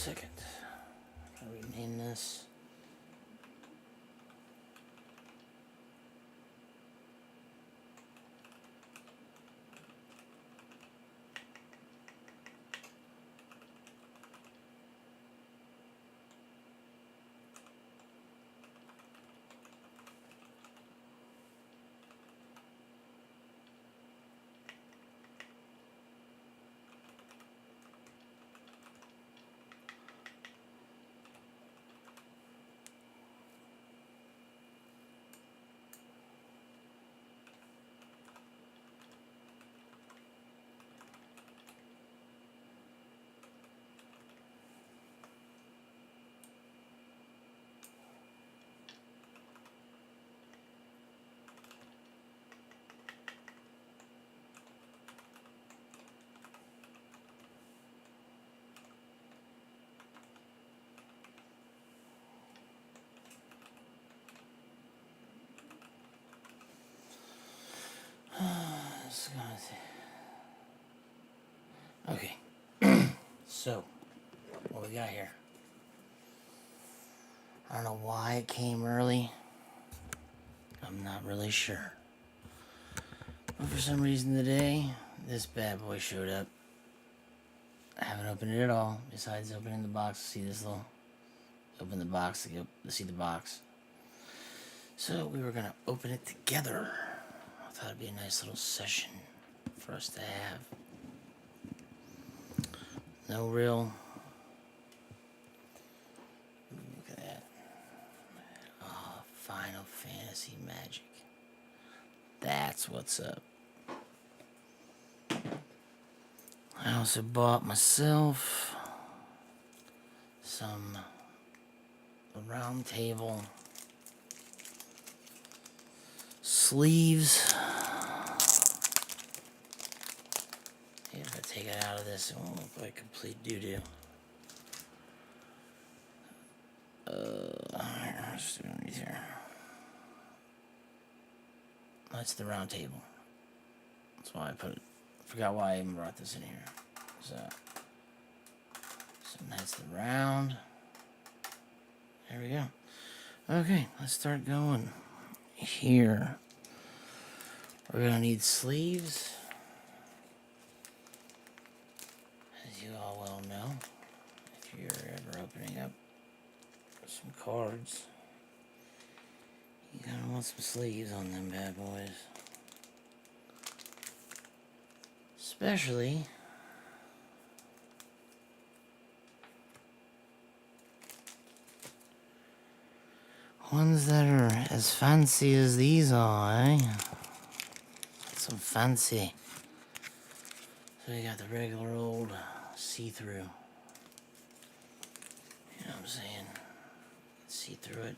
second. I'll rename this. Okay, so what we got here? I don't know why it came early. I'm not really sure. But for some reason today, this bad boy showed up. I haven't opened it at all, besides opening the box to see this little... Open the box to see the box. So we were going to open it together. I thought it'd be a nice little session for us to have. No real... Look at that. Oh, Final Fantasy magic. That's what's up. I also bought myself some round table sleeves. If I take it out of this, it won't look like complete doo-doo. Let's do underneath here. That's the round table. That's why I put it. Forgot why I even brought this in here. So that's the round. There we go. Okay, let's start going. Here, we're gonna need sleeves. As you all well know, if you're ever opening up some cards, you gotta want some sleeves on them bad boys. Especially ones that are as fancy as these are, eh? Some fancy. So you got the regular old see-through. You know what I'm saying? See through it.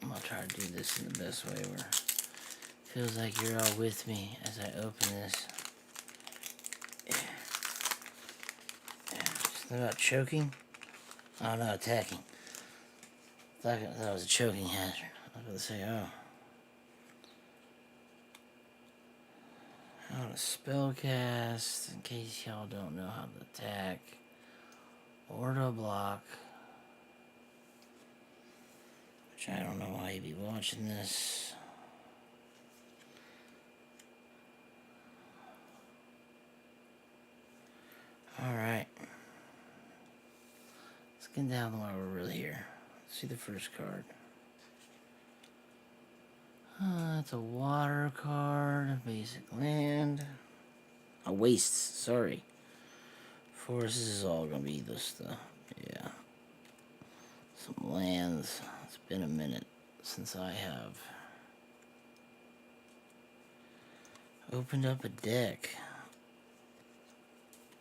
I'm gonna try to do this in the best way where it feels like you're all with me as I open this. Just about choking. Oh no, attacking. I thought it was a choking hazard. I was going to say, oh. How to spell cast, in case y'all don't know how to attack. Or to block. Which I don't know why you'd be watching this. Alright. Let's get down while we're really here. Let's see the first card. It's a water card. Basic land. A waste, sorry. Forests is all gonna be this stuff. Yeah. Some lands. It's been a minute since I have opened up a deck.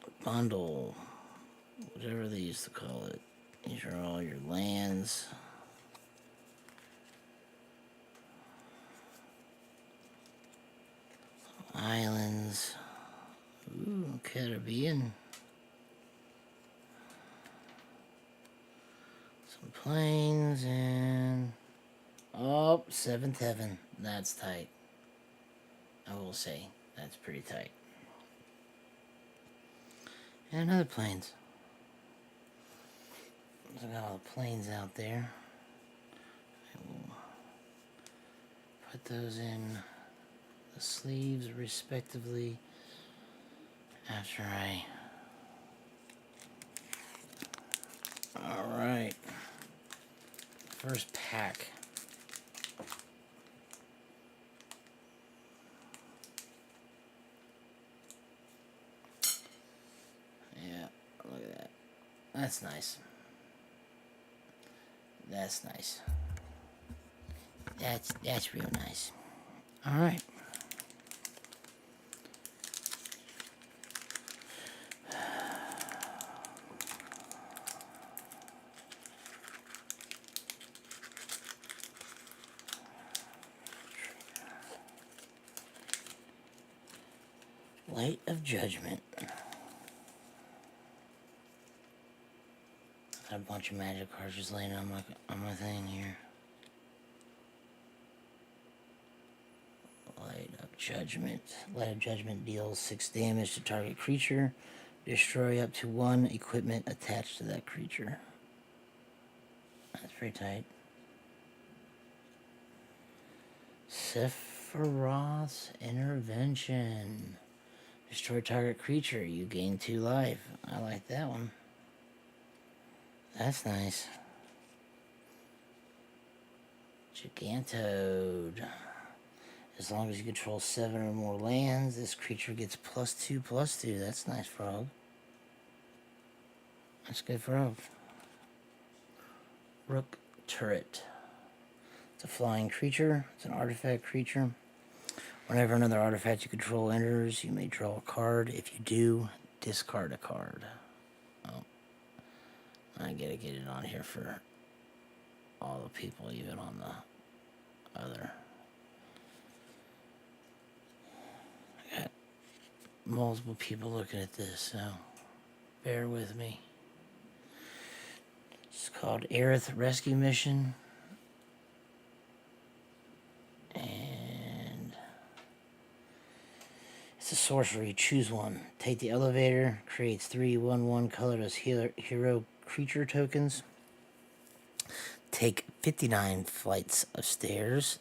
A bundle. Whatever they used to call it. These are all your lands. Islands. Ooh, Caribbean. Some plains and... Oh, 7th Heaven. That's tight. I will say, that's pretty tight. And another planes. So I got all the planes out there. I will put those in the sleeves respectively after I... Alright. First pack. Yeah, look at that. That's nice. That's nice. That's real nice. All right. Light of Judgment. Got a bunch of magic cards just laying on my thing here. Light of Judgment. Light of Judgment deals 6 damage to target creature. Destroy up to 1 equipment attached to that creature. That's pretty tight. Sephiroth's Intervention. Destroy target creature. You gain 2 life. I like that one. That's nice. Gigantode. As long as you control 7 or more lands, this creature gets +2/+2. That's nice, Frog. That's good, Frog. Rook Turret. It's a flying creature. It's an artifact creature. Whenever another artifact you control enters, you may draw a card. If you do, discard a card. Oh. I gotta get it on here for all the people, even on the other. I got multiple people looking at this, so bear with me. It's called Aerith Rescue Mission. And it's a sorcery. Choose one. Take the elevator. Creates 3 1/1 colorless hero creature tokens. Take 59 flights of stairs.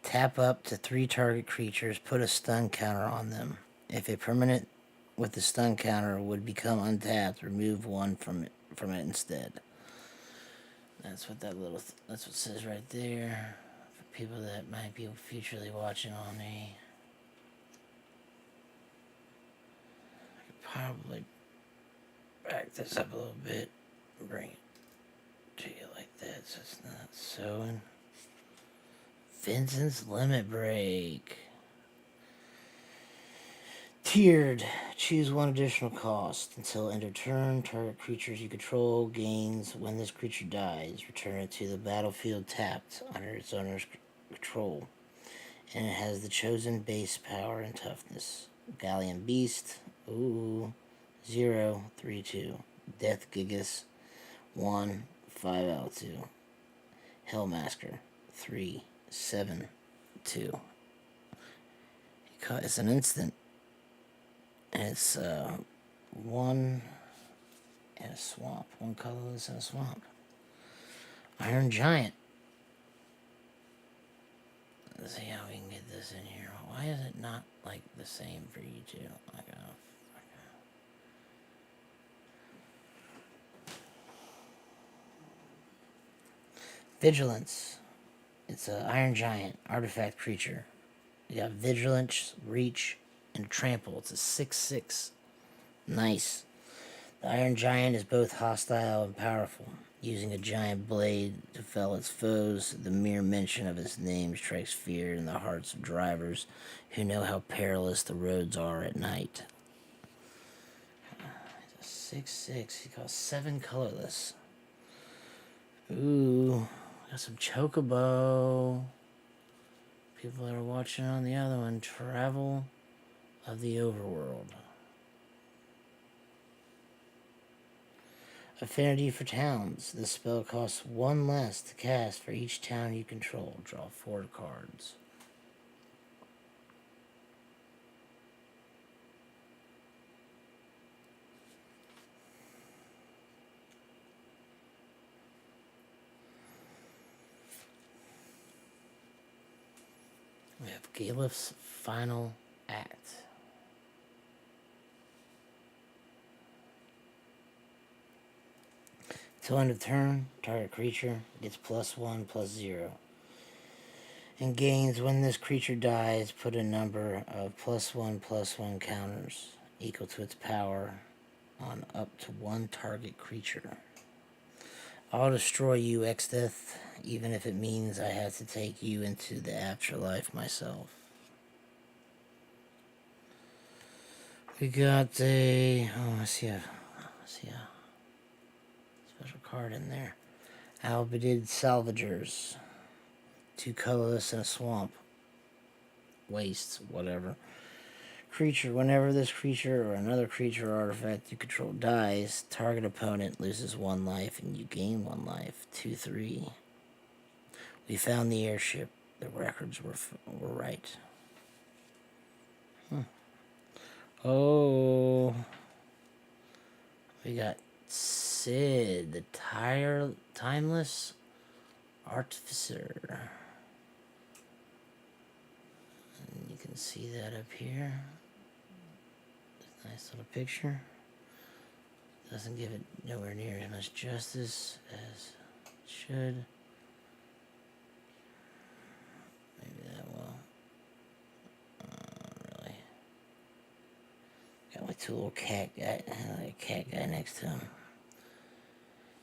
Tap up to 3 target creatures. Put a stun counter on them. If a permanent with the stun counter would become untapped, remove 1 from it instead. That's what that's what it says right there. For people that might be futurely watching on me. I could probably back this up a little bit and bring it to you like that so it's not sewing. Vincent's Limit Break. Tiered. Choose 1 additional cost. Until end of turn, target creatures you control gains when this creature dies. Return it to the battlefield tapped under its owner's control. And it has the chosen base power and toughness. Galleon Beast. Ooh. 0, 3, 2. Death Gigas. 1, 5 out 2. Hellmasker. 3, 7, 2. It's an instant. And it's 1 and a swamp. 1 colorless and a swamp. Iron Giant. Let's see how we can get this in here. Why is it not like the same for you two? Vigilance. It's an Iron Giant artifact creature. You got Vigilance, Reach, and Trample. It's a 6/6. Nice. The Iron Giant is both hostile and powerful. Using a giant blade to fell its foes, the mere mention of its name strikes fear in the hearts of drivers who know how perilous the roads are at night. It's a 6/6. He costs 7 colorless. Ooh, got some Chocobo. People that are watching on the other one, Travel of the Overworld. Affinity for Towns. This spell costs 1 less to cast for each town you control. Draw 4 cards. We have Galef's final act. Till end of turn, target creature gets +1/+0. And gains when this creature dies, put a number of +1/+1 counters equal to its power on up to one target creature. I'll destroy you, Exdeath, even if it means I have to take you into the afterlife myself. We got I see a special card in there. Albedid Salvagers. 2 colorless in a swamp. Wastes, whatever. Creature, whenever this creature or another creature or artifact you control dies, target opponent loses 1 life and you gain 1 life. 2/3. We found the airship. The records were right. Oh, we got Sid, the timeless artificer. And you can see that up here. Nice little picture. Doesn't give it nowhere near as much justice as it should. Maybe that will. Really. Got like 2 little cat guy next to him.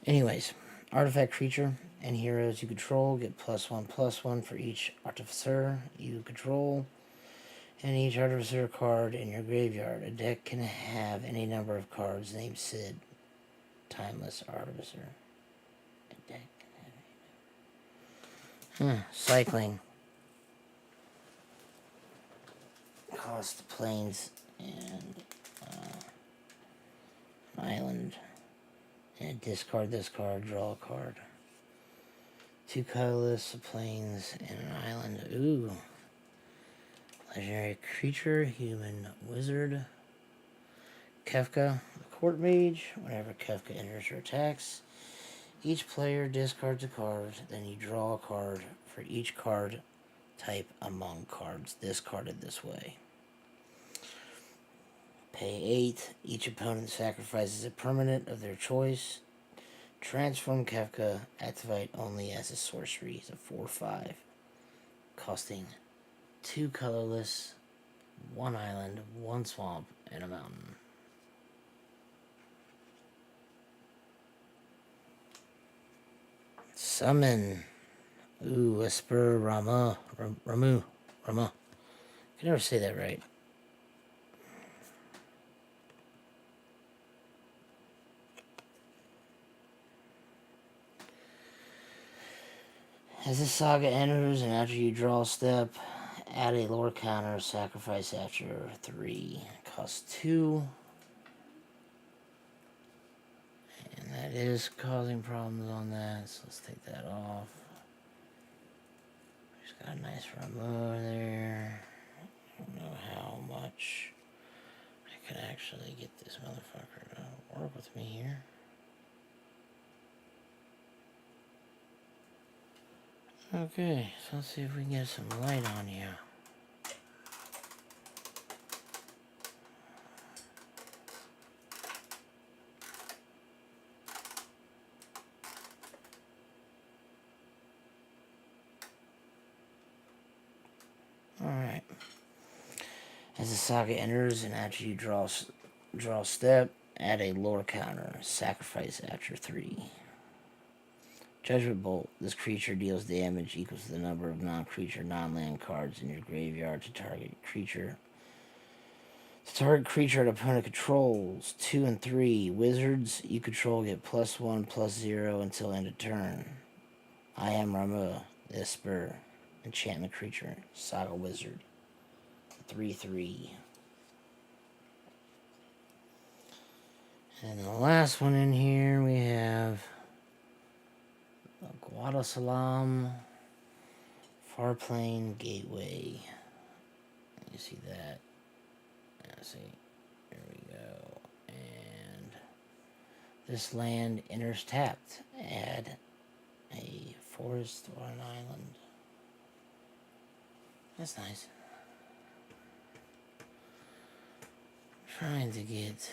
Anyways, artifact creature and heroes you control get +1/+1 for each artificer you control. And each artificer card in your graveyard. A deck can have any number of cards named Sid, timeless artificer. A deck can have any number. Cycling. Cost planes and an island. And discard this card, draw a card. 2 colorless, planes, and an island. Ooh. Legendary creature, human wizard. Kefka, court mage. Whenever Kefka enters or attacks, each player discards a card, then you draw a card for each card type among cards discarded this way. Pay 8. Each opponent sacrifices a permanent of their choice. Transform Kefka, activate only as a sorcery. It's a 4/5. Costing 2 colorless, 1 island, 1 swamp, and a mountain. Summon. Ooh, Whisper Ramu. I can never say that right. As this saga enters and after you draw a step, add a lore counter, sacrifice after 3. Costs 2. And that is causing problems on that, so let's take that off. Just got a nice Ramu there. I don't know how much I can actually get this motherfucker to work with me here. Okay, so let's see if we can get some light on you. Alright. As the saga enters and after you draw a step, add a lore counter. Sacrifice after 3. Judgment Bolt. This creature deals damage equals to the number of non-creature, non-land cards in your graveyard to target creature. To target creature an opponent controls. 2 and 3. Wizards you control get +1/+0 until end of turn. I am Ramu. This spur. Enchantment creature. Saga Wizard. 3/3. And the last one in here we have Guadasalam Farplane Gateway. You see that? Yeah, see. There we go. And this land enters tapped. Add a forest or an island. That's nice. Trying to get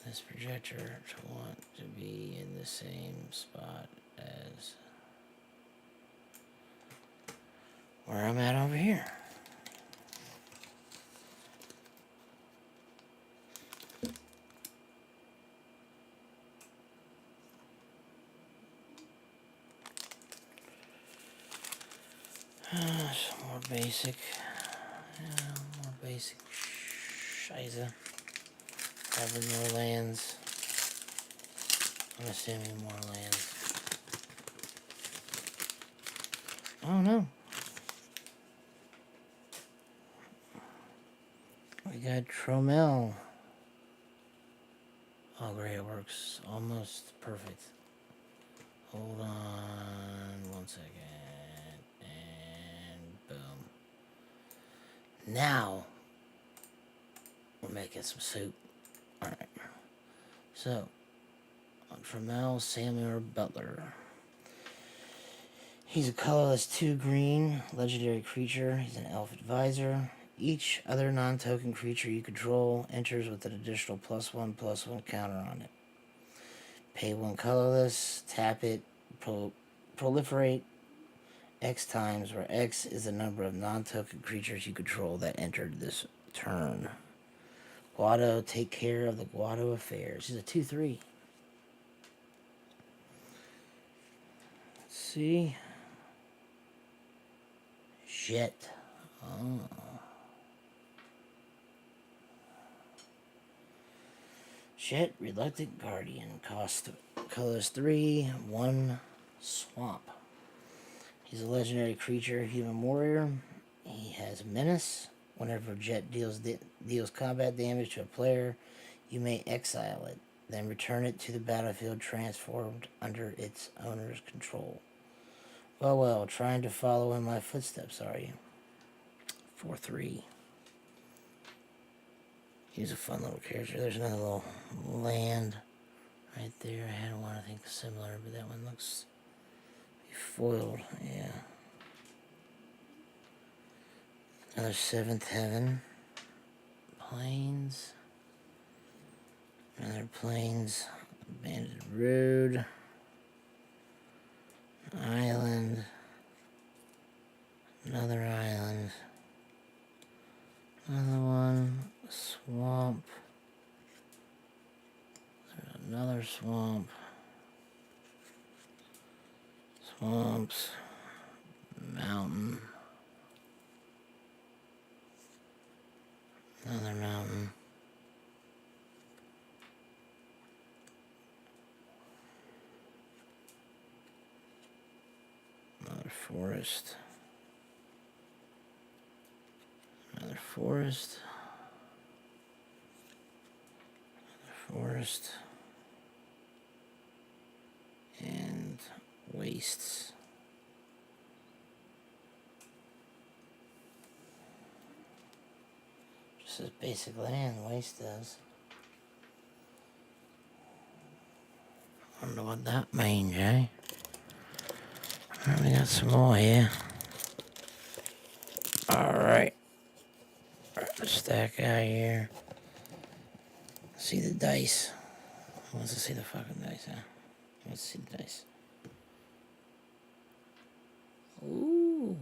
this projector to want to be in the same spot as where I'm at over here. Some more basic. More basic shiza. Covered more lands. I'm assuming more lands. Oh no. We got Tromel. Oh great, it works almost perfect. Hold on 1 second. And boom. Now we're making some soup. Alright. So Tromel Samuel Butler. He's a colorless 2 green legendary creature. He's an elf advisor. Each other non-token creature you control enters with an additional +1/+1 counter on it. Pay 1 colorless, tap it, proliferate X times, where X is the number of non-token creatures you control that entered this turn. Guado, take care of the Guado affairs. He's a 2/3. Let's see. Jet. Oh. Jet, Reluctant Guardian. Cost colors 3, 1 swamp. He's a legendary creature, human warrior. He has menace. Whenever Jet deals combat damage to a player, you may exile it, then return it to the battlefield transformed under its owner's control. Well, trying to follow in my footsteps, are you? 4/3. He's a fun little character. There's another little land right there. I had one, I think, similar, but that one looks foiled. Yeah. Another 7th Heaven. Plains. Another Plains. Abandoned Road. Island. Another island. Another one. Swamp. There's another swamp. Swamps. Mountain. Another mountain. Another forest. Another forest. Another forest. And wastes. Just as basic land waste does. I don't know what that means, eh? Alright, we got some more here. Alright. Let's stack out here. See the dice. Who wants to see the fucking dice, huh? Who wants to see the dice? Ooh.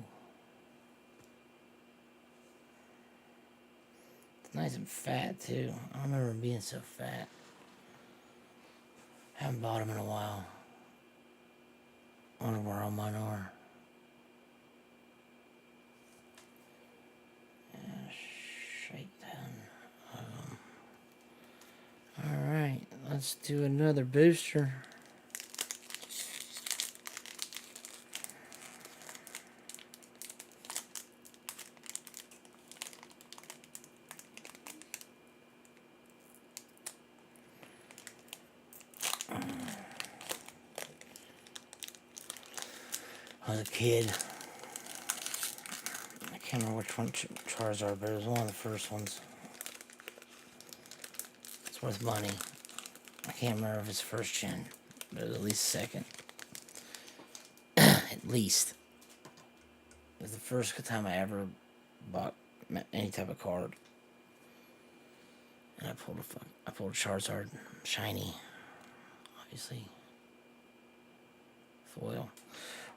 It's nice and fat, too. I don't remember them being so fat. Haven't bought them in a while. I wonder where all mine are. Alright, let's do another booster. I was a kid. I can't remember which one Charizard, but it was one of the first ones. It's worth money. I can't remember if it's first gen, but it was at least second. At least. It was the first time I ever bought any type of card. And I pulled Charizard shiny, obviously. Foil.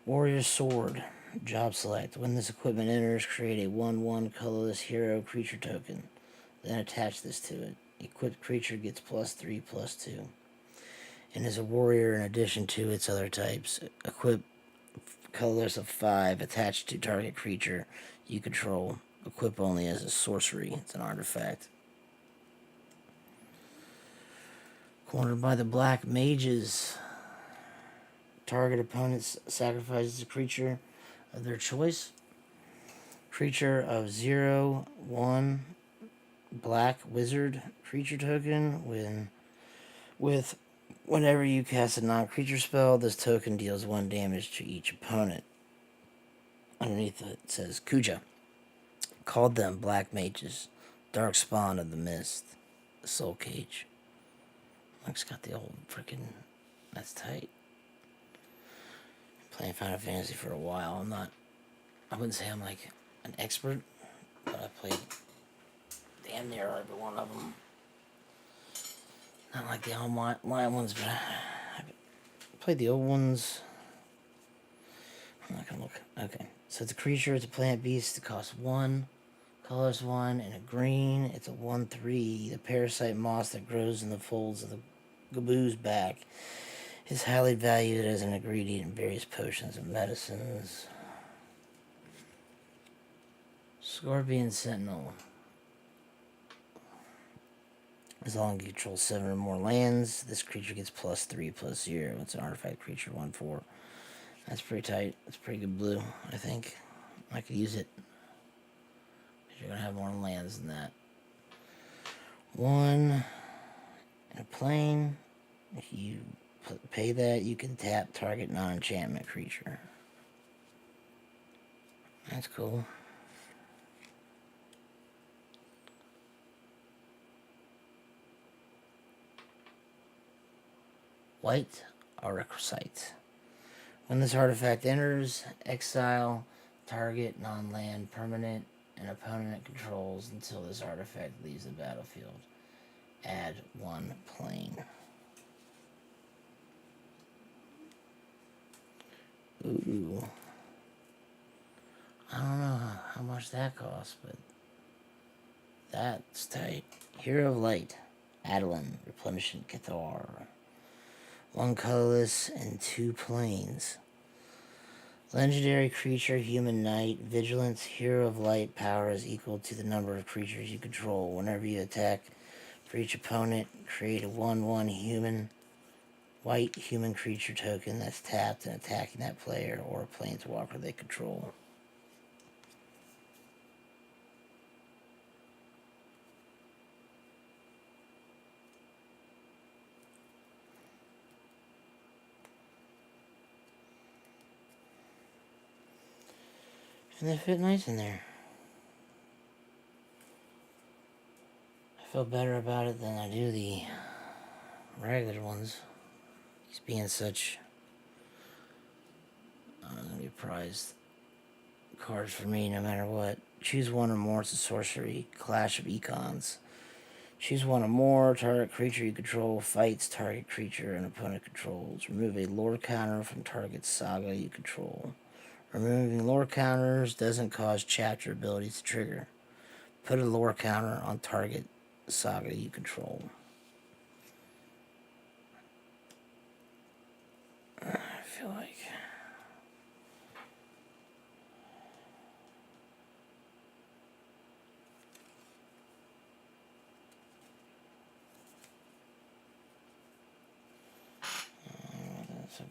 Warrior Sword. Job select. When this equipment enters, create a 1/1 colorless hero creature token. Then attach this to it. Equipped creature gets +3/+2. And is a warrior in addition to its other types. Equip colorless of 5 attached to target creature you control. Equip only as a sorcery. It's an artifact. Cornered by the black mages. Target opponent sacrifices a creature of their choice. Creature of 0/1 black wizard creature token. Whenever you cast a non-creature spell, this token deals 1 damage to each opponent. Underneath it says Kuja. Called them black mages. Dark spawn of the mist. The soul cage. Looks got the old freaking. That's tight. Playing Final Fantasy for a while. I wouldn't say I'm like an expert, but I played damn near every one of them. Not like the online ones, but I played the old ones. I'm not gonna look. Okay, so it's a creature. It's a plant beast. It costs 1, colors 1, and a green. It's a 1/3. The parasite moss that grows in the folds of the Gaboo's back is highly valued as an ingredient in various potions and medicines. Scorpion Sentinel. As long as you control 7 or more lands, this creature gets +3/+0. It's an artifact creature, 1/4. That's pretty tight. That's pretty good blue, I think. I could use it. Because you're going to have more lands than that. 1 in a plane. If you pay that, you can tap target non-enchantment creature. That's cool. White Arachsite. When this artifact enters, exile target non-land permanent and opponent controls until this artifact leaves the battlefield. Add 1 plane. Ooh. I don't know how much that costs, but that's tight. Hero of Light. Adeline. Replenishing Cathar. 1 colorless and 2 planes. Legendary creature, human knight. Vigilance, hero of light. Power is equal to the number of creatures you control. Whenever you attack for each opponent, create a 1/1 white human creature token that's tapped and attacking that player or a planeswalker they control. And they fit nice in there. I feel better about it than I do the regular ones. These being such gonna be prized cards for me no matter what. Choose 1 or more. It's a sorcery. Clash of Econs. Choose 1 or more. Target creature you control fights target creature and opponent controls. Remove a lore counter from target saga you control. Removing lore counters doesn't cause chapter abilities to trigger. Put a lore counter on target saga you control. I feel like...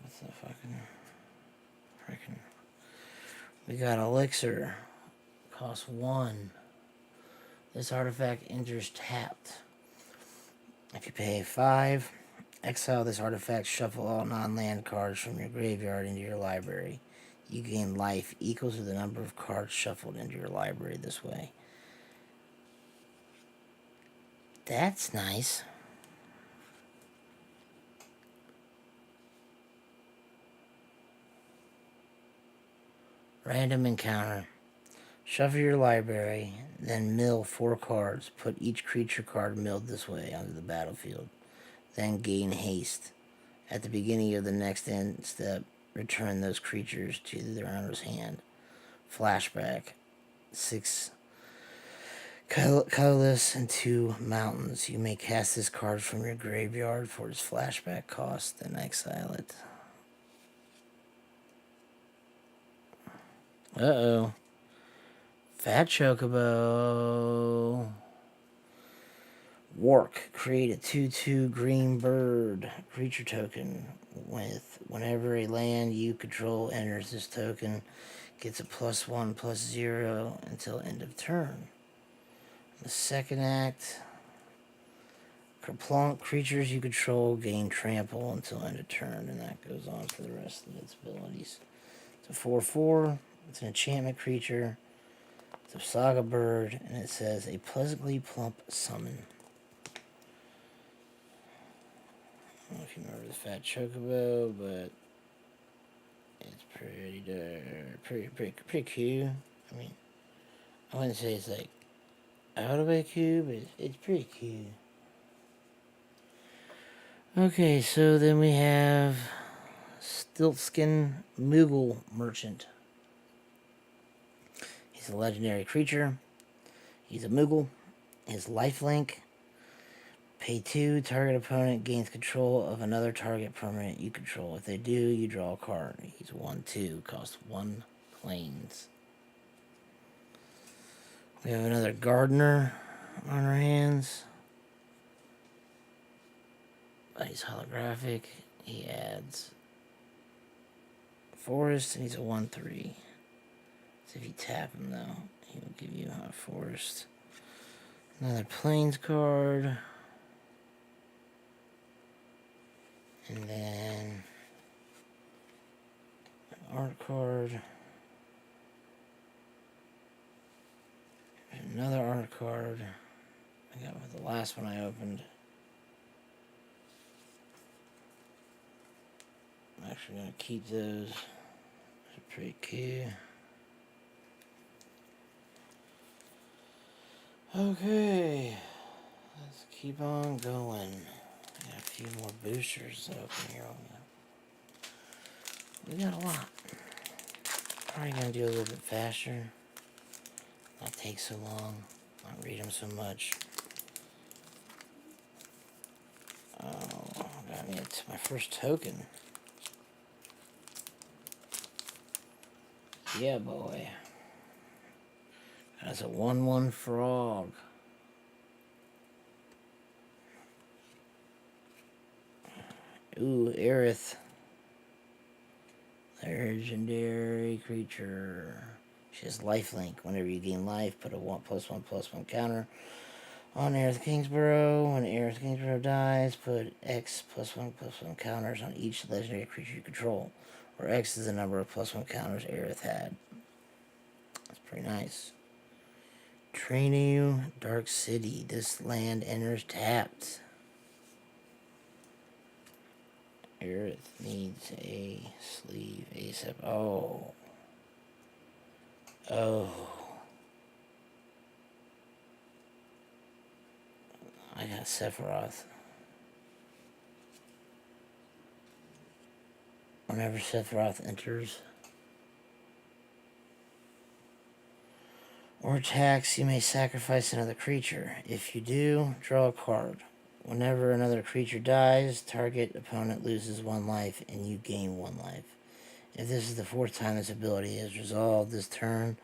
what's the fucking... Freaking... We got Elixir. Costs 1. This artifact enters tapped. If you pay 5, exile this artifact, shuffle all non-land cards from your graveyard into your library. You gain life equal to the number of cards shuffled into your library this way. That's nice. Random encounter. Shuffle your library, then mill 4 cards. Put each creature card milled this way onto the battlefield. Then gain haste. At the beginning of the next end step, return those creatures to their owner's hand. Flashback. 6 colorless and 2 mountains. You may cast this card from your graveyard for its flashback cost, then exile it. Uh-oh. Fat Chocobo. Wark. Create a 2/2 green bird creature token with whenever a land you control enters this token, gets a +1/+0 until end of turn. The second act, Kerplunk, creatures you control gain trample until end of turn, and that goes on for the rest of its abilities. It's a 4/4. It's an enchantment creature. It's a saga bird, and it says a pleasantly plump summon. I don't know if you remember the Fat Chocobo, but it's pretty cute. I mean, I wouldn't say it's like out of a cube, but it's pretty cute. Okay, so then we have Stiltskin Moogle Merchant. He's a legendary creature. He's a Moogle. His lifelink. Pay 2, target opponent gains control of another target permanent you control. If they do, you draw a card. He's 1/2, costs 1 planes. We have another Gardener on our hands. He's holographic. He adds Forest, and he's a 1/3. So if you tap him, though, he will give you a Forest. Another Plains card. And then an art card. Another art card. I got with the last one I opened. I'm actually going to keep those. They're pretty cute. Okay. Let's keep on going. Got a few more boosters to open here. We got a lot. Probably going to do a little bit faster. Not take so long. Not read them so much. Oh, got me to my first token. Yeah, boy. That's a 1/1 frog. Ooh, Aerith. Legendary creature. She has lifelink. Whenever you gain life, put a 1/1/1 counter on Aerith Kingsborough. When Aerith Kingsborough dies, put X +1/+1 counters on each legendary creature you control, where X is the number of +1 counters Aerith had. That's pretty nice. Trainu, Dark City. This land enters tapped. Aerith needs a sleeve ASAP. Oh. I got Sephiroth. Whenever Sephiroth enters or attacks, you may sacrifice another creature. If you do, draw a card. Whenever another creature dies, target opponent loses 1 life and you gain 1 life. If this is the 4th time this ability is resolved this turn,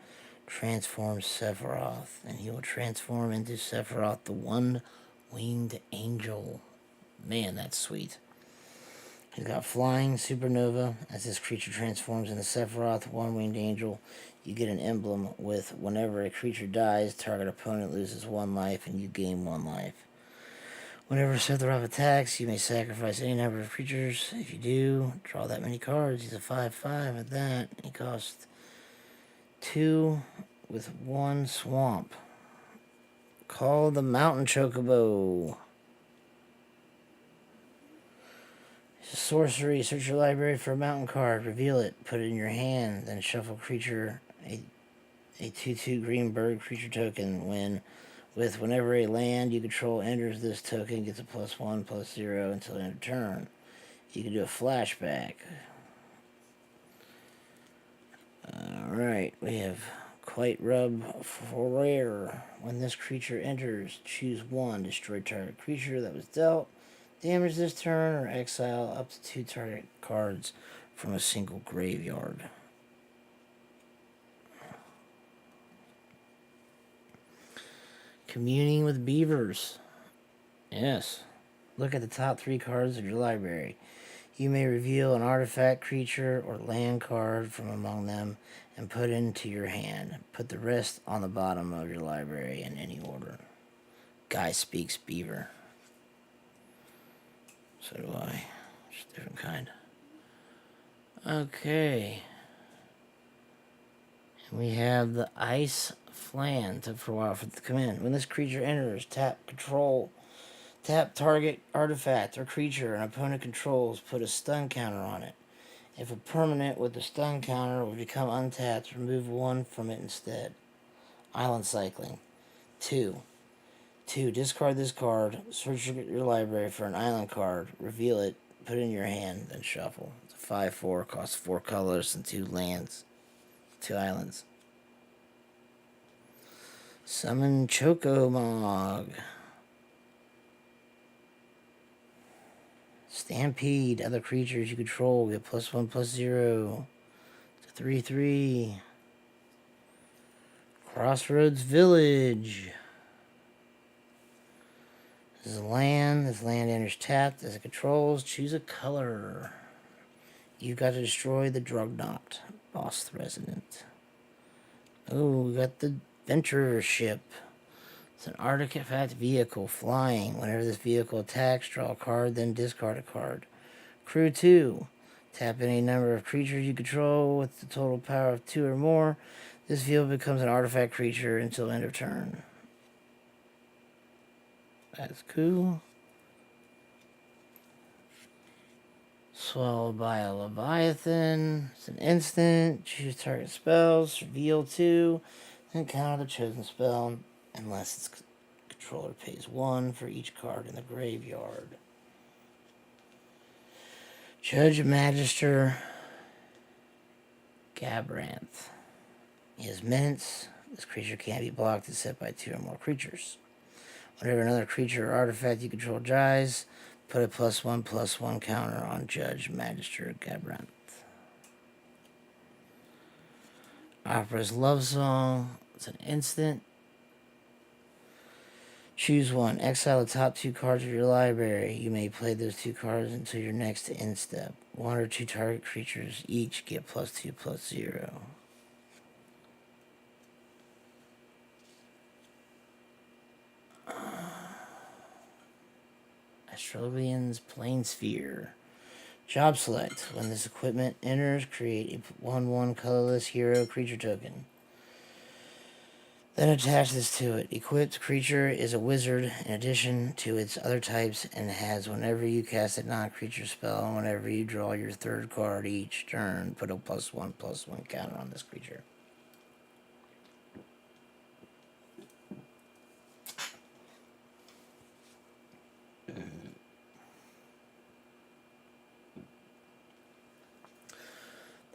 transform Sephiroth, and he will transform into Sephiroth, the One-Winged Angel. Man, that's sweet. He's got Flying Supernova. As this creature transforms into Sephiroth, One-Winged Angel, you get an emblem with whenever a creature dies, target opponent loses 1 life and you gain 1 life. Whenever Sephiroth attacks, you may sacrifice any number of creatures. If you do, draw that many cards. He's a 5/5 at that. He costs 2 with 1 swamp. Call the Mountain Chocobo. It's a sorcery. Search your library for a mountain card. Reveal it. Put it in your hand. Then shuffle creature A 2/2 green bird creature token. Whenever a land you control enters this token, gets a +1/+0 until end of turn. You can do a flashback. Alright, we have Quite Rub for rare. When this creature enters, choose 1. Destroy target creature that was dealt. Damage this turn, or exile up to 2 target cards from a single graveyard. Communing with Beavers. Yes. Look at the top 3 cards of your library. You may reveal an artifact, creature, or land card from among them and put it into your hand. Put the rest on the bottom of your library in any order. Guy speaks Beaver. So do I. Just a different kind. Okay. And we have the Ice Flan. Took for a while for it to come in. When this creature enters, tap target artifact or creature an opponent controls, put a stun counter on it. If a permanent with a stun counter will become untapped, remove 1 from it instead. Island cycling. 2. Discard this card. Search your library for an island card. Reveal it. Put it in your hand. Then shuffle. It's a 5/4. Costs 4 colors and 2 lands. 2 islands. Summon Chocomog. Stampede. Other creatures you control get +1/+0. It's a 3/3. Crossroads Village. This is a land. This land enters tapped. As it controls, choose a color. You've got to destroy the Drugknot, boss resident. Oh, we got the Venturer ship. It's an artifact vehicle, flying. Whenever this vehicle attacks, draw a card, then discard a card. Crew 2. Tap any number of creatures you control with the total power of 2 or more. This field becomes an artifact creature until end of turn. That's cool. Swallowed by a Leviathan. It's an instant. Choose target spells. Reveal 2. Then counter the chosen spell unless its controller pays 1 for each card in the graveyard. Judge Magister Gabranth. He has minutes. This creature can't be blocked except by 2 or more creatures. Whenever another creature or artifact you control dies, put a +1/+1 counter on Judge Magister Gabranth. Opera's Love Song. It's an instant. Choose 1. Exile the top 2 cards of your library. You may play those 2 cards until your next end step. 1 or 2 target creatures each get +2/+0. Astrolobian's Planesphere. Job select. When this equipment enters, create a 1/1 colorless hero creature token. Then attach this to it. Equipped creature is a wizard in addition to its other types and has whenever you cast a non-creature spell and whenever you draw your 3rd card each turn, put a +1/+1 counter on this creature.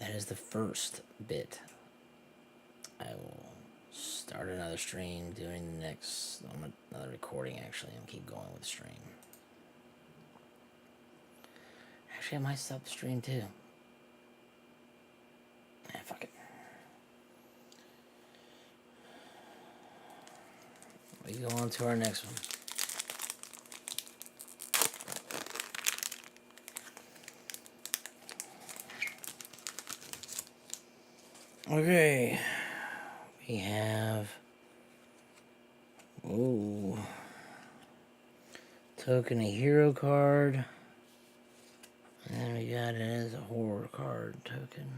That is the first bit. I will start another stream doing the next, another recording actually, and keep going with the stream. Actually, I might stop the stream too. Fuck it. We go on to our next one. Okay, we have, token a hero card, and then we got it as a horror card token.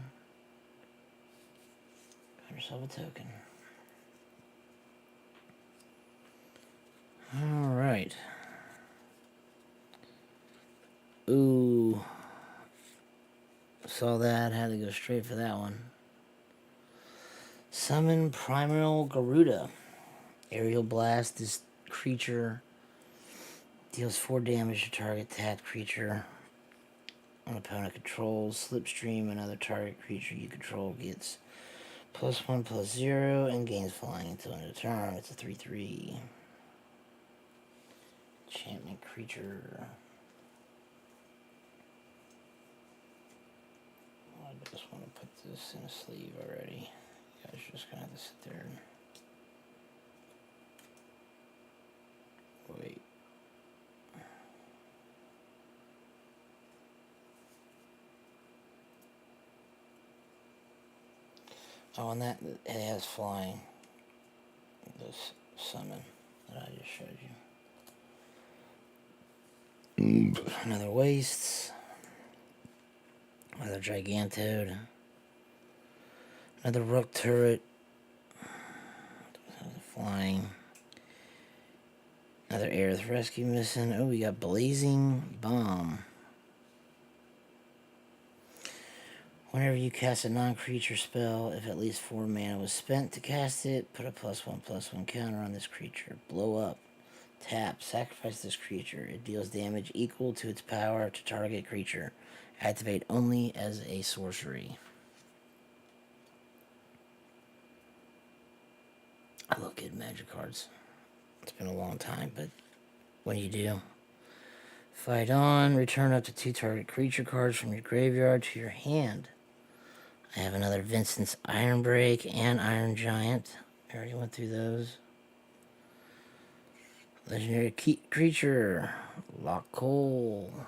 Got yourself a token. Alright. Ooh. Saw that, had to go straight for that one. Summon Primal Garuda. Aerial Blast. This creature deals 4 damage to target tapped creature an opponent controls. Slipstream, another target creature you control gets +1/+0 and gains flying until end of turn. It's a 3/3. Enchantment creature. I just want to put this in a sleeve already. You guys are just gonna have to sit there and wait. Oh, and that it has flying. This summon that I just showed you. Another Wastes. Another Gigantode. Another Rook Turret. Flying. Another Aerith Rescue missing. Oh, we got Blazing Bomb. Whenever you cast a non-creature spell, if at least 4 mana was spent to cast it, put a +1/+1 counter on this creature. Blow up. Tap. Sacrifice this creature. It deals damage equal to its power to target creature. Activate only as a sorcery. I love getting magic cards. It's been a long time, but when you do, fight on. Return up to 2 target creature cards from your graveyard to your hand. I have another Vincent's Iron Break and Iron Giant. I already went through those. Legendary creature, Lock Coal.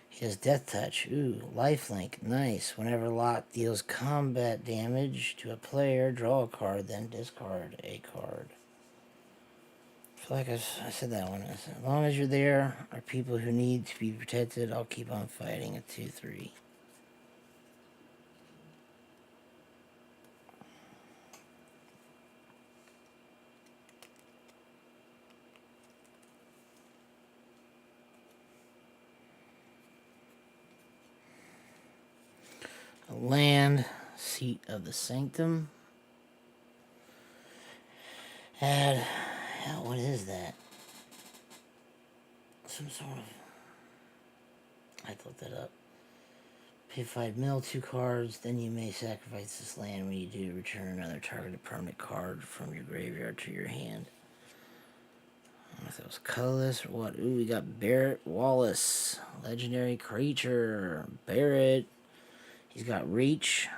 He has Death Touch. Ooh, Lifelink. Nice. Whenever Lock deals combat damage to a player, draw a card, then discard a card. I feel like I said that one. As long as you're there, are people who need to be protected, I'll keep on fighting. A 2/3. A land, Seat of the Sanctum. Add, hell, what is that? Some sort of, I have to look that up. Pay 5 mil, 2 cards, then you may sacrifice this land. When you do, return another targeted permanent card from your graveyard to your hand. I don't know if that was colorless or what. Ooh, we got Barrett Wallace. Legendary creature. Barrett. He's got reach.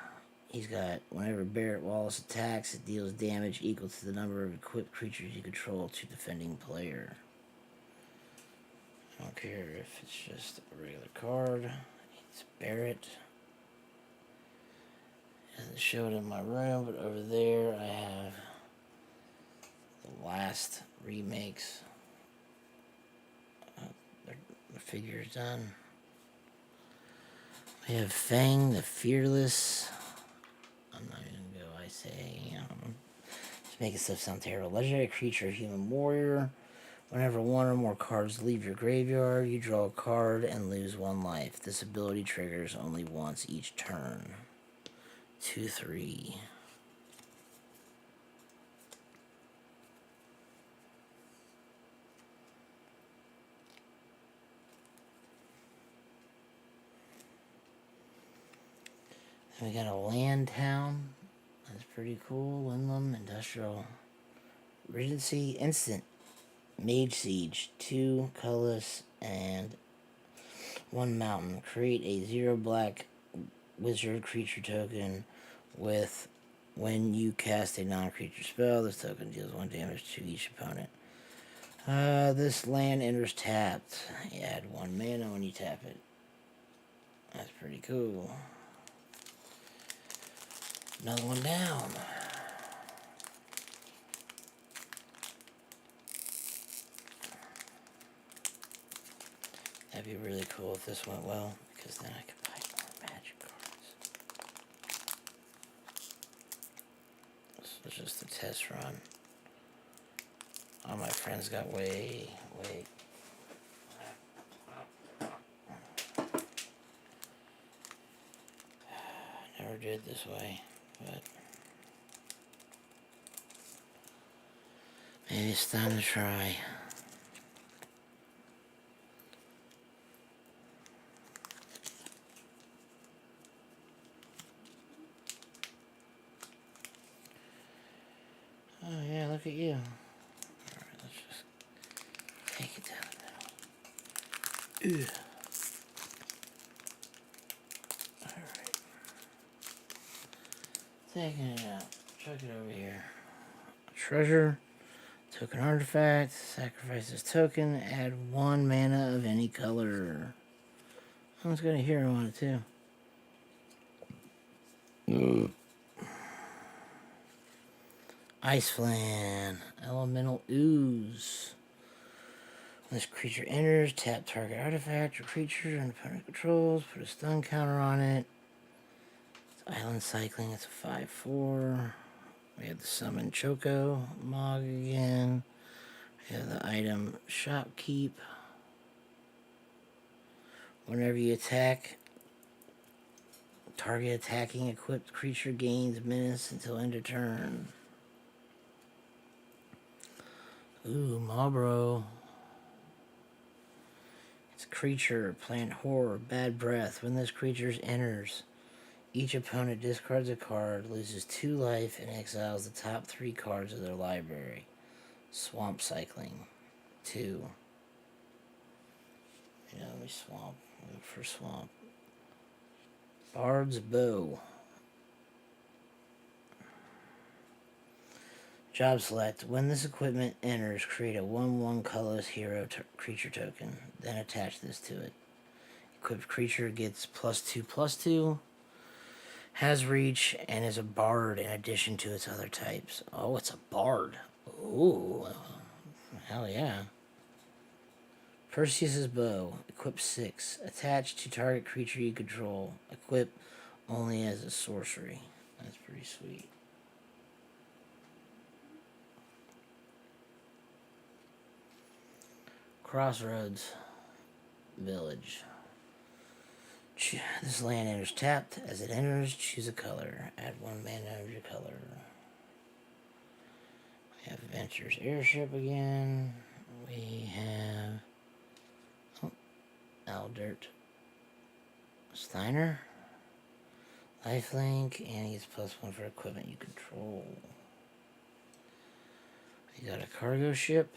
He's got, whenever Barrett Wallace attacks, it deals damage equal to the number of equipped creatures you control to defending player. I don't care if it's just a regular card. It's Barrett. It doesn't show it in my room, but over there I have the last remakes. The figure's done. We have Fang the Fearless. I'm not even gonna go, I say, just making stuff sound terrible. Legendary creature, human warrior. Whenever 1 or more cards leave your graveyard, you draw a card and lose 1 life. This ability triggers only once each turn. 2/3. Then we got a land town. That's pretty cool. Windlam, Industrial Regency, Instant. Mage Siege, 2 colorless and 1 mountain. Create a 0 black wizard creature token with, when you cast a non-creature spell, this token deals 1 damage to each opponent. This land enters tapped. You add 1 mana when you tap it. That's pretty cool. Another one down. That'd be really cool if this went well, because then I could buy more magic cards. This was just a test run. All my friends got wait. Never did this way, but Maybe it's time to try. Oh yeah, look at you. Alright, let's just take it down now. Ew. Alright. Taking it out. Chuck it over here. Treasure. Token artifact. Sacrifice this token. Add 1 mana of any color. Someone's got a hero on it too. Ice Flan. Elemental Ooze. When this creature enters, tap target artifact or creature and opponent controls. Put a stun counter on it. It's island cycling. It's a 5/4. We have the summon Choco Mog again. We have the item Shopkeep. Whenever you attack, target attacking equipped creature gains menace until end of turn. Ooh, Marlboro. It's a creature, plant horror, bad breath. When this creature enters, each opponent discards a card, loses 2 life, and exiles the top 3 cards of their library. Swamp cycling. 2. Yeah, let me swamp. Look for swamp. Bard's Bow. Job select. When this equipment enters, create a 1/1 colorless hero creature token. Then attach this to it. Equipped creature gets +2/+2. Has reach and is a bard in addition to its other types. Oh, it's a bard. Ooh. Hell yeah. Perseus's Bow. Equip 6. Attach to target creature you control. Equip only as a sorcery. That's pretty sweet. Crossroads Village. This land enters tapped. As it enters, choose a color. Add 1 mana of your color. We have Adventure's Airship again. We have Aldert Steiner. Lifelink, and he gets +1 for equipment you control. We got a cargo ship.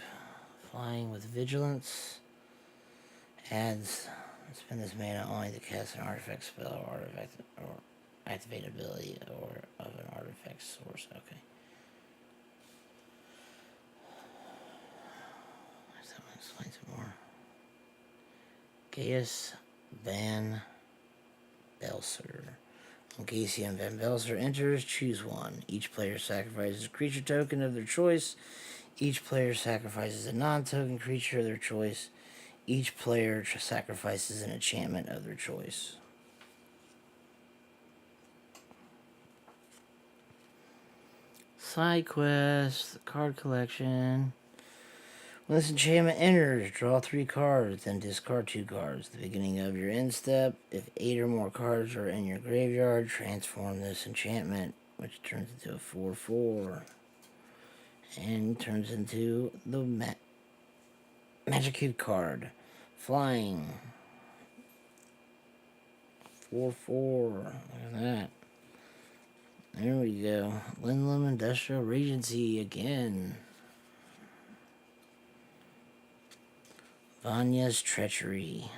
Flying with vigilance. Adds, spend this mana only to cast an artifact spell or artifact or activate ability or of an artifact source. Okay. Someone explain some more. Gaius Van Belser. When Gaius Van Belser enters, choose 1. Each player sacrifices a creature token of their choice. Each player sacrifices a non-token creature of their choice. Each player sacrifices an enchantment of their choice. Side quest, card collection. When this enchantment enters, draw 3 cards, then discard 2 cards. At the beginning of your end step, if 8 or more cards are in your graveyard, transform this enchantment, which turns into a 4/4. And turns into the Magic Cube card. Flying. 4/4. Look at that. There we go. Lindblom Industrial Regency again. Vanya's Treachery.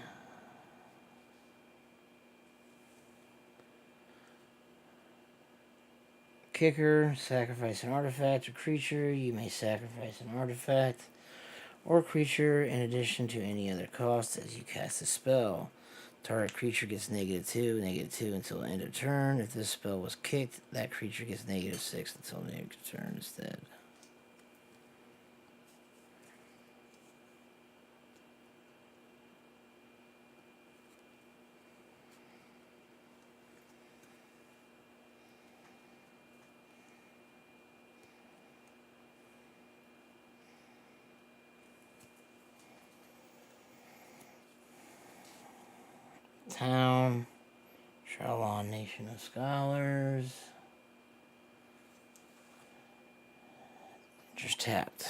Kicker, sacrifice an artifact or creature. You may sacrifice an artifact or creature in addition to any other cost as you cast a spell. Target creature gets -2 until end of turn. If this spell was kicked, that creature gets -6 until end of turn instead. Town, Charlon Nation of Scholars. Just tapped.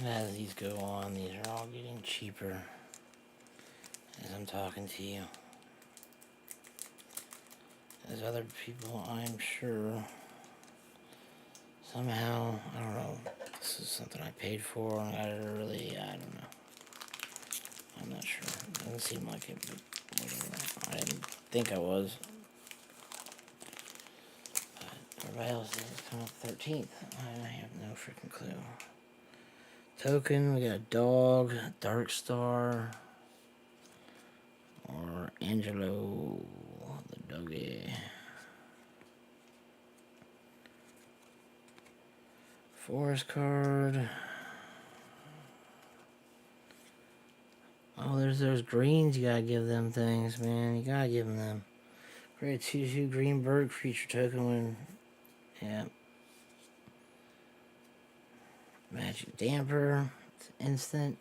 As these go on, these are all getting cheaper as I'm talking to you. As other people, I'm sure, somehow, I don't know, this is something I paid for and I really, I don't know. I'm not sure. It doesn't seem like it, but whatever. I didn't think I was. But everybody else says it's coming up the 13th. I have no freaking clue. Token, we got a dog, Dark Star, or Angelo, the doggy. Forest card. Oh, there's those greens. You gotta give them things, man. You gotta give them. Create 2/2 green bird creature token when. Yeah. Magic Damper. It's instant.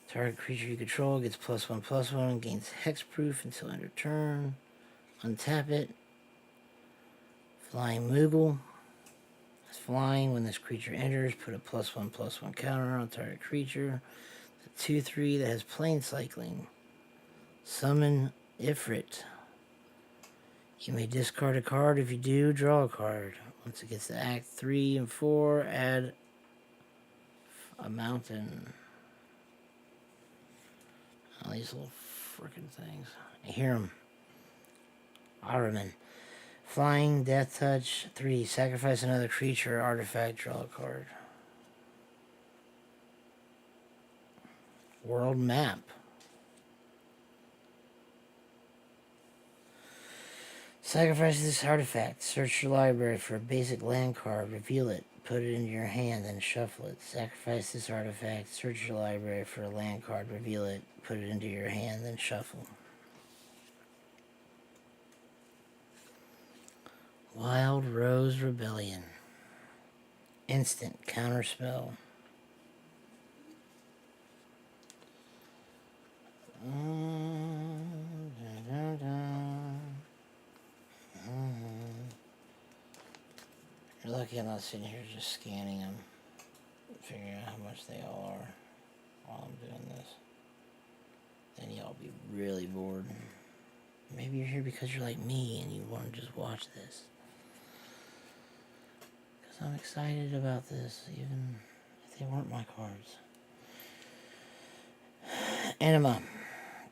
Target creature you control gets +1/+1 and gains hexproof until end of turn. Untap it. Flying Moogle. It's flying. When this creature enters, put a +1/+1 counter on target creature. The 2/3 that has plane cycling. Summon Ifrit. You may discard a card. If you do, draw a card. Once it gets to Act 3 and 4, add a mountain. All these little freaking things. I hear them. Araman. Flying, Death Touch, 3. Sacrifice another creature or artifact, draw a card. World Map. Sacrifice this artifact. Search your library for a basic land card. Reveal it. Put it into your hand, then shuffle it. Sacrifice this artifact. Search your library for a land card. Reveal it. Put it into your hand, then shuffle. Wild Rose Rebellion. Instant counterspell. You're lucky I'm not sitting here just scanning them, figuring out how much they all are while I'm doing this. Then y'all be really bored. Maybe you're here because you're like me and you want to just watch this. Because I'm excited about this, even if they weren't my cards. Enema.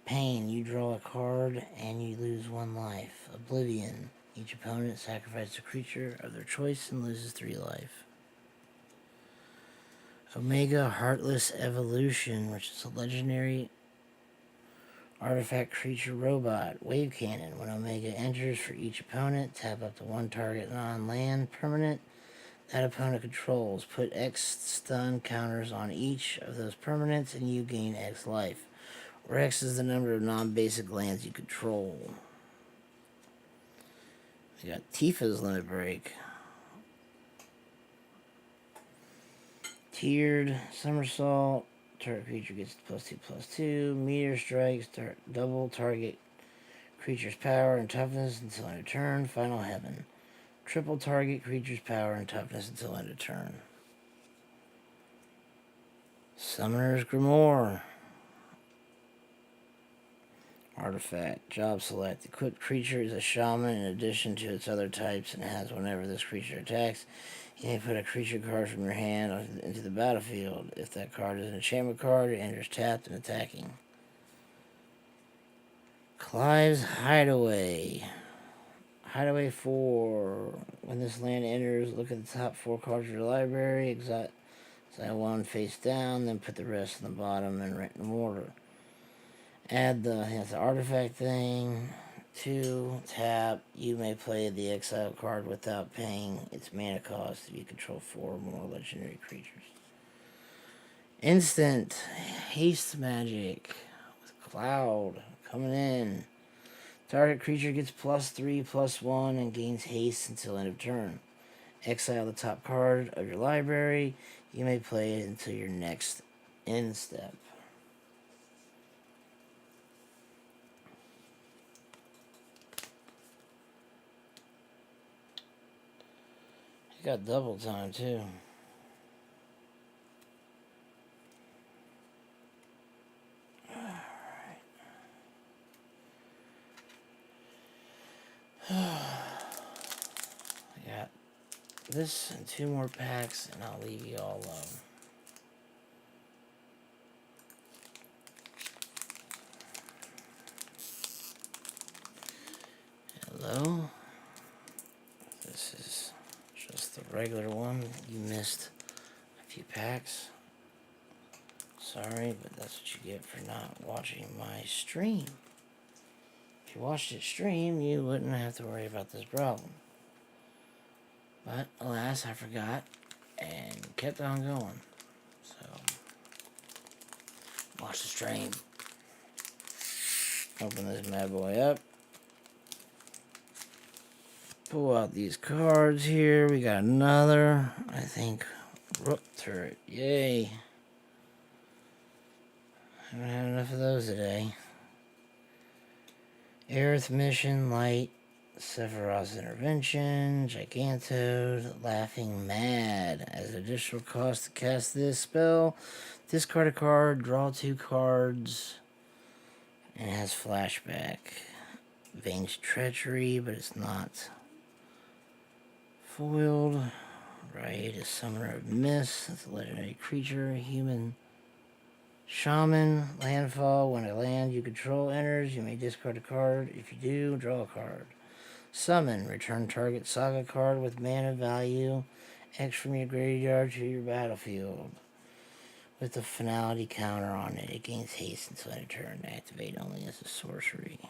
Pain. You draw a card and you lose 1 life. Oblivion. Each opponent sacrifices a creature of their choice and loses 3 life. Omega Heartless Evolution, which is a legendary artifact creature robot. Wave Cannon. When Omega enters, for each opponent, tap up to 1 target non-land permanent that opponent controls. Put X stun counters on each of those permanents and you gain X life, where X is the number of non-basic lands you control. We got Tifa's Limit Break. Tiered Somersault. Target creature gets +2/+2. Meteor Strikes. Double target creature's power and toughness until end of turn. Final Heaven. Triple target creature's power and toughness until end of turn. Summoner's Grimoire. Artifact. Job select. Equipped creature is a shaman in addition to its other types and has whenever this creature attacks, you may put a creature card from your hand into the battlefield. If that card is an enchantment card, it enters tapped and attacking. Clive's Hideaway. Hideaway 4. When this land enters, look at the top 4 cards of your library. Exile 1 face down, then put the rest in the bottom in random order. Add the artifact thing. 2, tap. You may play the exile card without paying its mana cost if you control 4 or more legendary creatures. Instant haste magic with Cloud coming in. Target creature gets +3/+1 and gains haste until end of turn. Exile the top card of your library. You may play it until your next end step. You got double time too. this and 2 more packs, and I'll leave you all alone. Hello. This is just the regular one. You missed a few packs. Sorry, but that's what you get for not watching my stream. If you watched it stream, you wouldn't have to worry about this problem. But alas, I forgot and kept on going. So, watch the stream. Open this bad boy up. Pull out these cards here. We got another, I think, Rook Turret. Yay. Haven't had enough of those today. Aerith Mission, Light, Sephiroth's Intervention, Gigantode, Laughing Mad. As additional cost to cast this spell, discard a card, draw 2 cards, and it has flashback. Vein's Treachery, but it's not foiled. Right, a Summoner of Mist. That's a legendary creature. Human Shaman, landfall. When a land you control enters, you may discard a card. If you do, draw a card. Summon, return target saga card with mana value X from your graveyard to your battlefield. With the finality counter on it, it gains haste until end of turn. Activate only as a sorcery.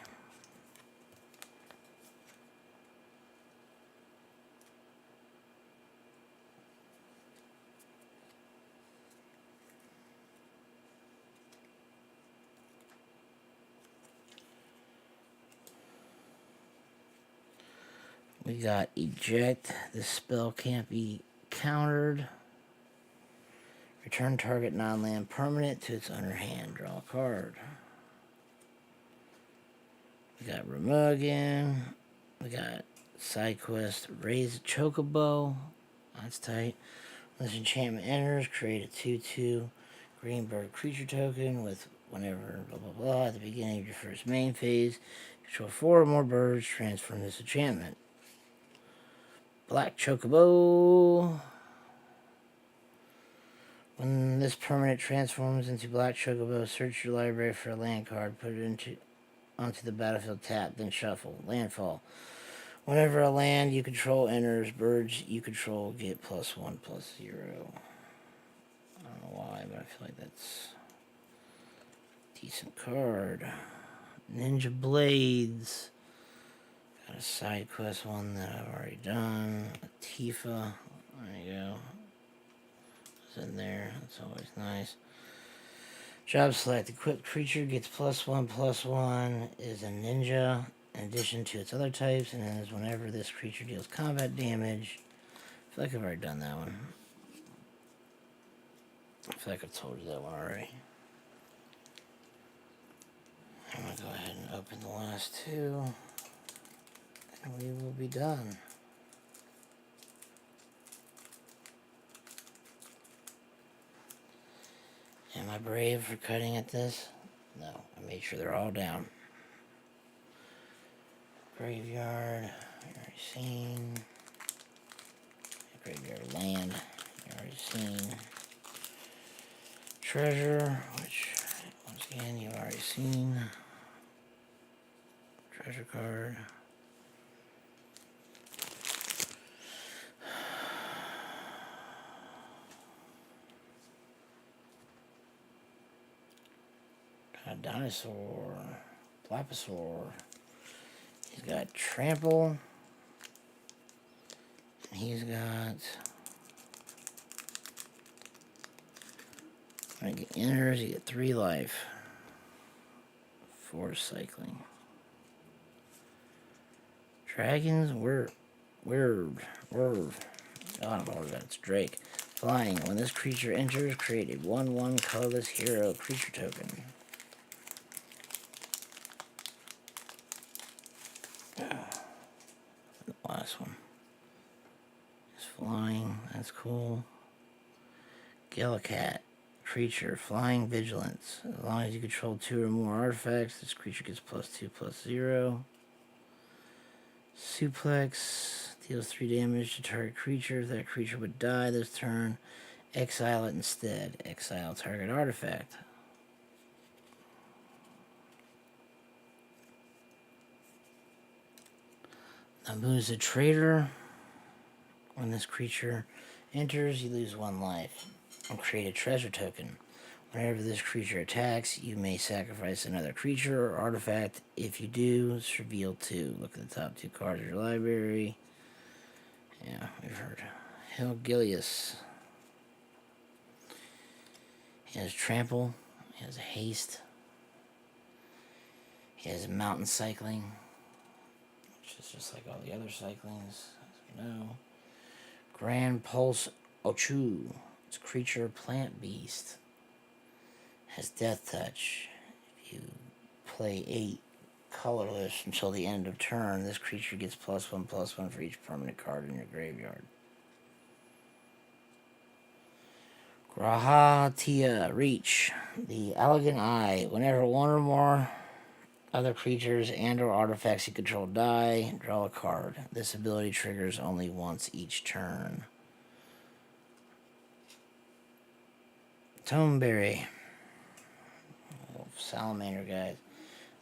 We got Eject. This spell can't be countered. Return target non-land permanent to its owner hand. Draw a card. We got Remogan. We got side quest Raise a Chocobo. That's tight. When this enchantment enters, create a 2/2 green bird creature token with whenever blah blah blah at the beginning of your first main phase. Control 4 or more birds, transform this enchantment. Black Chocobo. When this permanent transforms into Black Chocobo, search your library for a land card, put it onto the battlefield tap, then shuffle. Landfall. Whenever a land you control enters, birds you control get +1/+0. I don't know why, but I feel like that's a decent card. Ninja Blades. Got a side quest one that I've already done. A Tifa. There you go. It's in there. That's always nice. Job select. Equipped creature gets +1/+1. Is a ninja in addition to its other types, and is whenever this creature deals combat damage. I feel like I've already done that one. I feel like I've told you that one already. I'm going to go ahead and open the last 2. And we will be done. Am I brave for cutting at this? No, I made sure they're all down. Graveyard, you already seen. Graveyard land, you already seen. Treasure, which, once again, you've already seen. Treasure card. Got a dinosaur. Blaposaur. He's got trample. He's got... When it enters, you get 3 life. 4 cycling. Dragons, word. God, I'm over that. It's Drake. Flying. When this creature enters, create a 1/1 colorless hero creature token. The last one. It's flying. That's cool. Gillicat. Creature. Flying vigilance. As long as you control 2 or more artifacts, this creature gets +2/+0. Suplex deals 3 damage to target creature. If that creature would die this turn, exile it instead. Exile target artifact. Namu's a traitor. When this creature enters, you lose 1 life. And create a treasure token. Whenever this creature attacks, you may sacrifice another creature or artifact. If you do, it's reveal 2. Look at the top 2 cards of your library. Yeah, we've heard. Helgilius. He has trample. He has haste. He has mountain cycling, which is just like all the other cyclings, as we know. Grand Pulse Ochu. It's creature plant beast. Has death touch. If you play 8 colorless until the end of turn, this creature gets +1/+1 for each permanent card in your graveyard. Grahatia Reach. The Elegant Eye. Whenever 1 or more other creatures and or artifacts you control die, draw a card. This ability triggers only once each turn. Tomeberry. Salamander guys.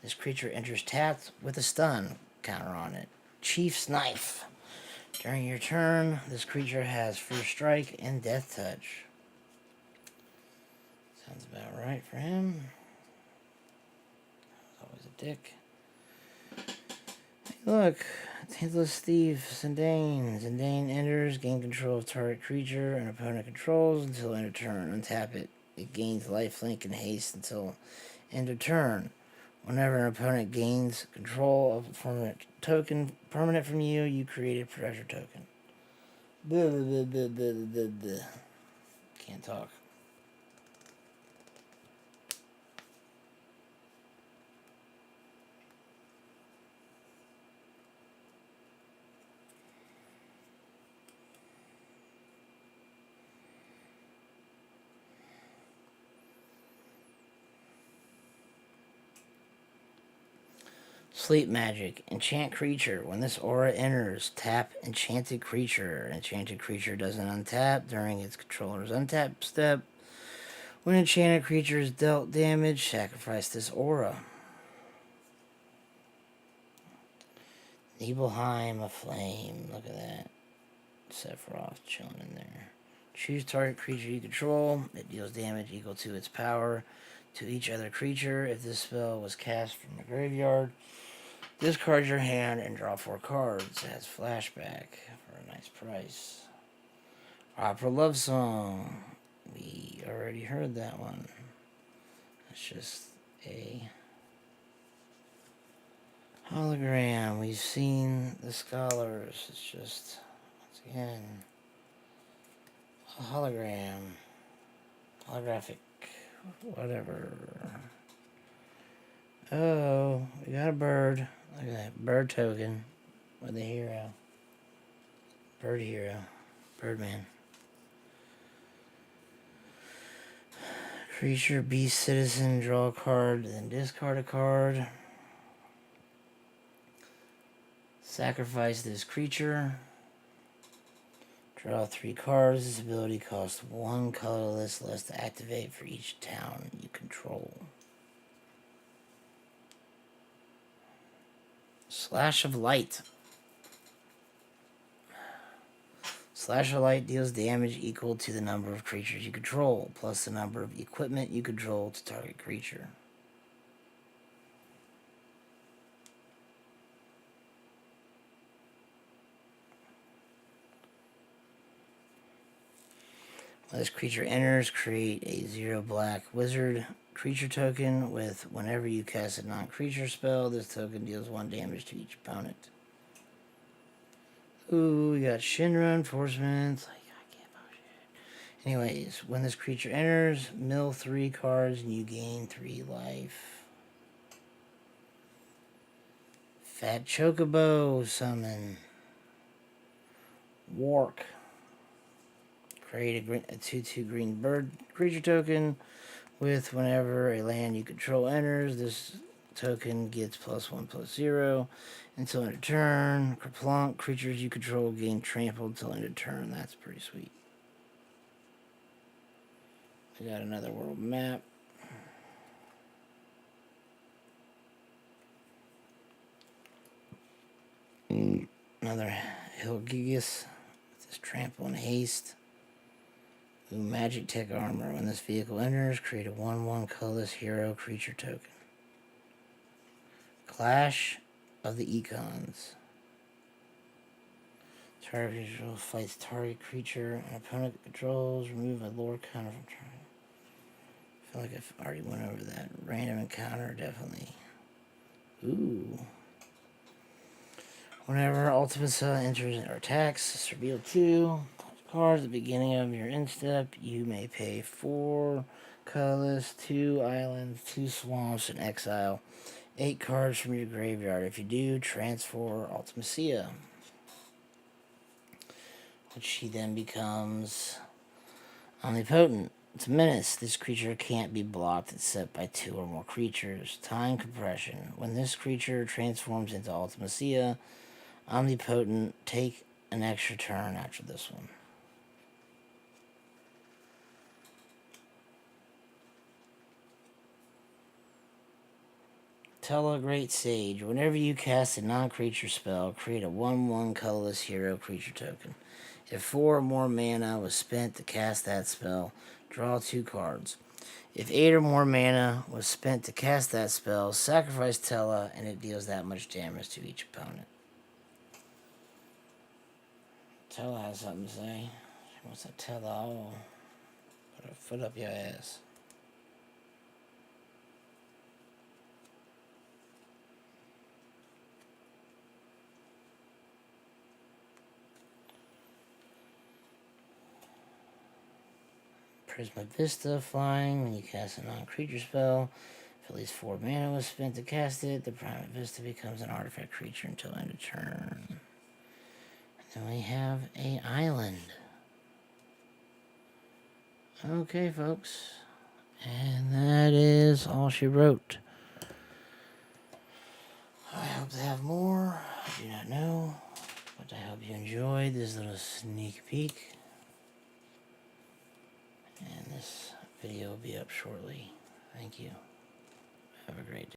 This creature enters tapped with a stun counter on it. Chief's Knife. During your turn, this creature has first strike and death touch. Sounds about right for him. Always a dick. Hey, look, Taintless Thief, Zindane. Zindane enters, gain control of target creature an opponent controls until end of turn. Untap it. It gains lifelink and haste until end of turn. Whenever an opponent gains control of a permanent token permanent from you, you create a treasure token. Blah, blah, blah, blah, blah, blah. Can't talk. Sleep Magic. Enchant creature. When this aura enters, tap enchanted creature. Enchanted creature doesn't untap during its controller's untap step. When enchanted creature is dealt damage, sacrifice this aura. Nibelheim Aflame. Look at that. Sephiroth chilling in there. Choose target creature you control. It deals damage equal to its power to each other creature. If this spell was cast from the graveyard, discard your hand and draw 4 cards. It has flashback for a nice price. Opera Love Song. We already heard that one. It's just a hologram. We've seen the scholars. It's just, once again, a hologram. Holographic. Whatever. Oh, we got a bird. Look at that. Bird token with a hero. Bird hero. Birdman. Creature, beast, citizen, draw a card, then discard a card. Sacrifice this creature. Draw 3 cards. This ability costs 1 colorless less to activate for each town you control. Slash of Light. Slash of Light deals damage equal to the number of creatures you control, plus the number of equipment you control to target creature. When this creature enters, create a 0 black wizard creature token with whenever you cast a non-creature spell, this token deals 1 damage to each opponent. Ooh, we got Shinra Enforcement. Anyways, when this creature enters, mill 3 cards and you gain 3 life. Fat Chocobo summon. Wark. Create a 2/2 green bird creature token with whenever a land you control enters, this token gets +1/+0 until end of turn. Kerplunk, creatures you control gain trampled until end of turn. That's pretty sweet. We got another world map. Another Hilgigas with this trample and haste. Ooh, magic tech armor. When this vehicle enters, create a 1/1 colorless hero creature token. Clash of the Econs. Target control fights target creature and opponent controls. Remove a lore counter from turn. I feel like I've already went over that. Random encounter, definitely. Ooh. Whenever Ultimate Cell enters or attacks, reveal 2 cards at the beginning of your end step. You may pay 4 colorless, 2 islands, 2 swamps, and exile 8 cards from your graveyard. If you do, transfer Ultimacia, which she then becomes omnipotent. It's a menace. This creature can't be blocked except by 2 or more creatures. Time compression. When this creature transforms into Ultimacia, omnipotent, take an extra turn after this one. Tell a Great Sage. Whenever you cast a non-creature spell, create a 1/1 colorless hero creature token. If 4 or more mana was spent to cast that spell, draw 2 cards. If 8 or more mana was spent to cast that spell, sacrifice Tella, and it deals that much damage to each opponent. Tella has something to say. She wants to tell all. Put a foot up your ass. Prisma Vista flying. When you cast a non-creature spell, if at least 4 mana was spent to cast it, the Prisma Vista becomes an artifact creature until end of turn. And then we have a island. Okay, folks. And that is all she wrote. I hope to have more. I do not know. But I hope you enjoyed this little sneak peek. And this video will be up shortly. Thank you. Have a great day.